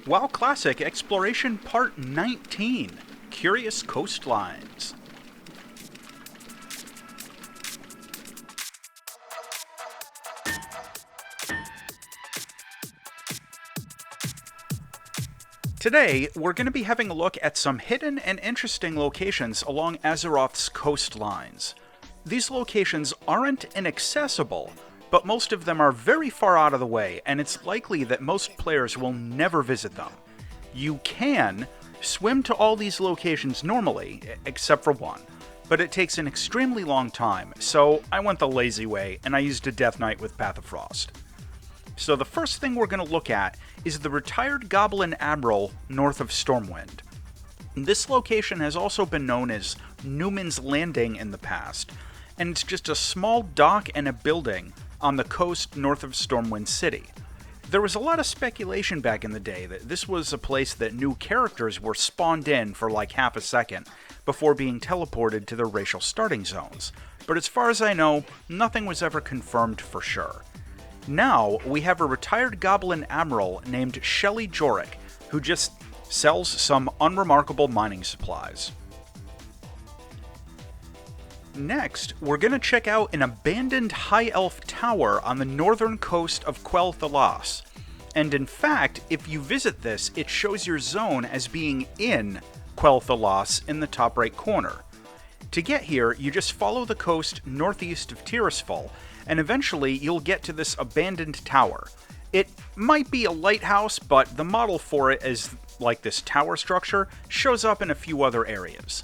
WoW Classic Exploration Part 19, Curious Coastlines. Today, we're going to be having a look at some hidden and interesting locations along Azeroth's coastlines. These locations aren't inaccessible, but most of them are very far out of the way, and it's likely that most players will never visit them. You can swim to all these locations normally, except for one, but it takes an extremely long time, so I went the lazy way, and I used a Death Knight with Path of Frost. So the first thing we're going to look at is the retired Goblin Admiral north of Stormwind. This location has also been known as Newman's Landing in the past, and it's just a small dock and a building on the coast north of Stormwind City. There was a lot of speculation back in the day that this was a place that new characters were spawned in for like half a second before being teleported to their racial starting zones, but as far as I know, nothing was ever confirmed for sure. Now, we have a retired Goblin Admiral named Shelly Jorek, who just sells some unremarkable mining supplies. Next, we're going to check out an abandoned High Elf tower on the northern coast of Quel'Thalas. And in fact, if you visit this, it shows your zone as being in Quel'Thalas in the top right corner. To get here, you just follow the coast northeast of Tirisfal, and eventually you'll get to this abandoned tower. It might be a lighthouse, but the model for it as like this tower structure shows up in a few other areas.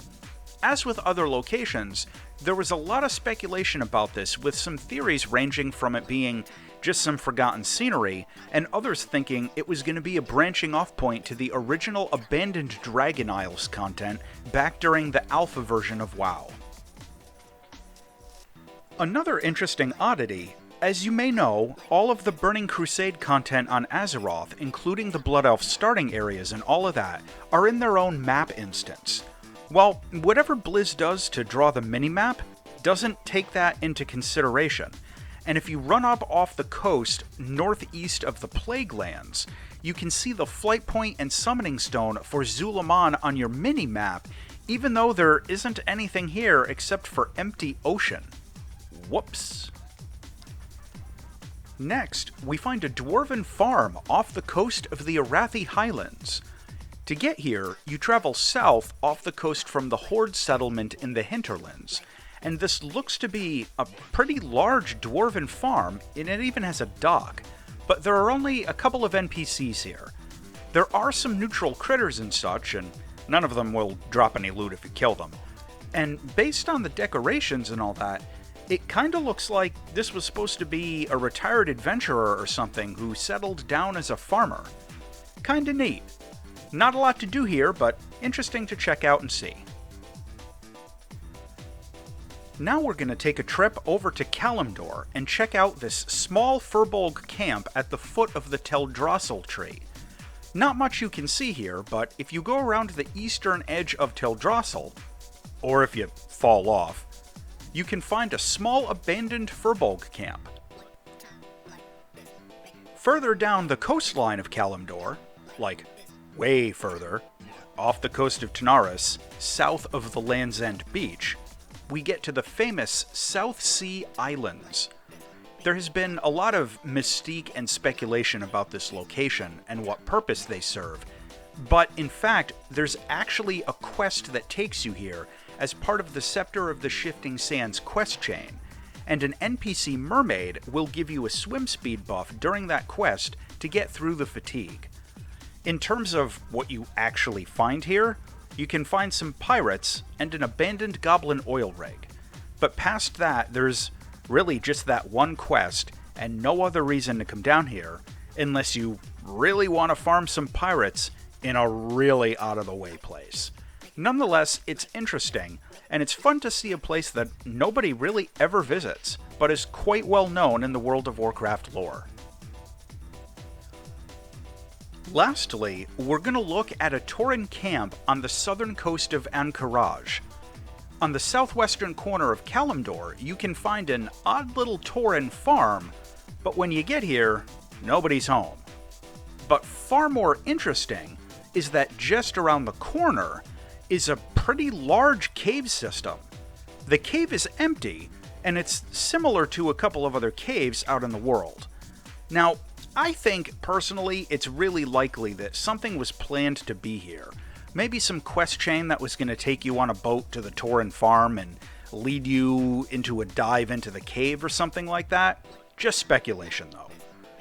As with other locations, there was a lot of speculation about this, with some theories ranging from it being just some forgotten scenery, and others thinking it was going to be a branching off point to the original abandoned Dragon Isles content back during the alpha version of WoW. Another interesting oddity, as you may know, all of the Burning Crusade content on Azeroth, including the Blood Elf starting areas and all of that, are in their own map instance. Well, whatever Blizz does to draw the minimap doesn't take that into consideration, and if you run up off the coast northeast of the Plaguelands, you can see the flight point and summoning stone for Zul'Aman on your minimap, even though there isn't anything here except for empty ocean. Whoops. Next, we find a dwarven farm off the coast of the Arathi Highlands. To get here, you travel south off the coast from the Horde settlement in the hinterlands, and this looks to be a pretty large dwarven farm, and it even has a dock, but there are only a couple of NPCs here. There are some neutral critters and such, and none of them will drop any loot if you kill them. And based on the decorations and all that, it kinda looks like this was supposed to be a retired adventurer or something who settled down as a farmer. Kinda neat. Not a lot to do here, but interesting to check out and see. Now we're going to take a trip over to Kalimdor and check out this small Furbolg camp at the foot of the Teldrassil tree. Not much you can see here, but if you go around the eastern edge of Teldrassil, or if you fall off, you can find a small abandoned Furbolg camp. Further down the coastline of Kalimdor, like way further, off the coast of Tanaris, south of the Land's End Beach, we get to the famous South Sea Islands. There has been a lot of mystique and speculation about this location and what purpose they serve, but in fact, there's actually a quest that takes you here as part of the Scepter of the Shifting Sands quest chain, and an NPC mermaid will give you a swim speed buff during that quest to get through the fatigue. In terms of what you actually find here, you can find some pirates and an abandoned goblin oil rig. But past that, there's really just that one quest and no other reason to come down here unless you really want to farm some pirates in a really out-of-the-way place. Nonetheless, it's interesting, and it's fun to see a place that nobody really ever visits, but is quite well known in the World of Warcraft lore. Lastly, we're going to look at a Tauren camp on the southern coast of Ahn'Qiraj. On the southwestern corner of Kalimdor, you can find an odd little Tauren farm, but when you get here, nobody's home. But far more interesting is that just around the corner is a pretty large cave system. The cave is empty, and it's similar to a couple of other caves out in the world. Now, I think, personally, it's really likely that something was planned to be here. Maybe some quest chain that was going to take you on a boat to the Tauren farm and lead you into a dive into the cave or something like that. Just speculation, though.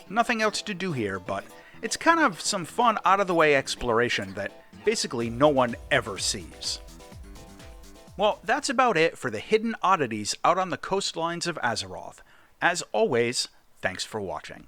Nothing else to do here, but it's kind of some fun, out-of-the-way exploration that basically no one ever sees. Well, that's about it for the hidden oddities out on the coastlines of Azeroth. As always, thanks for watching.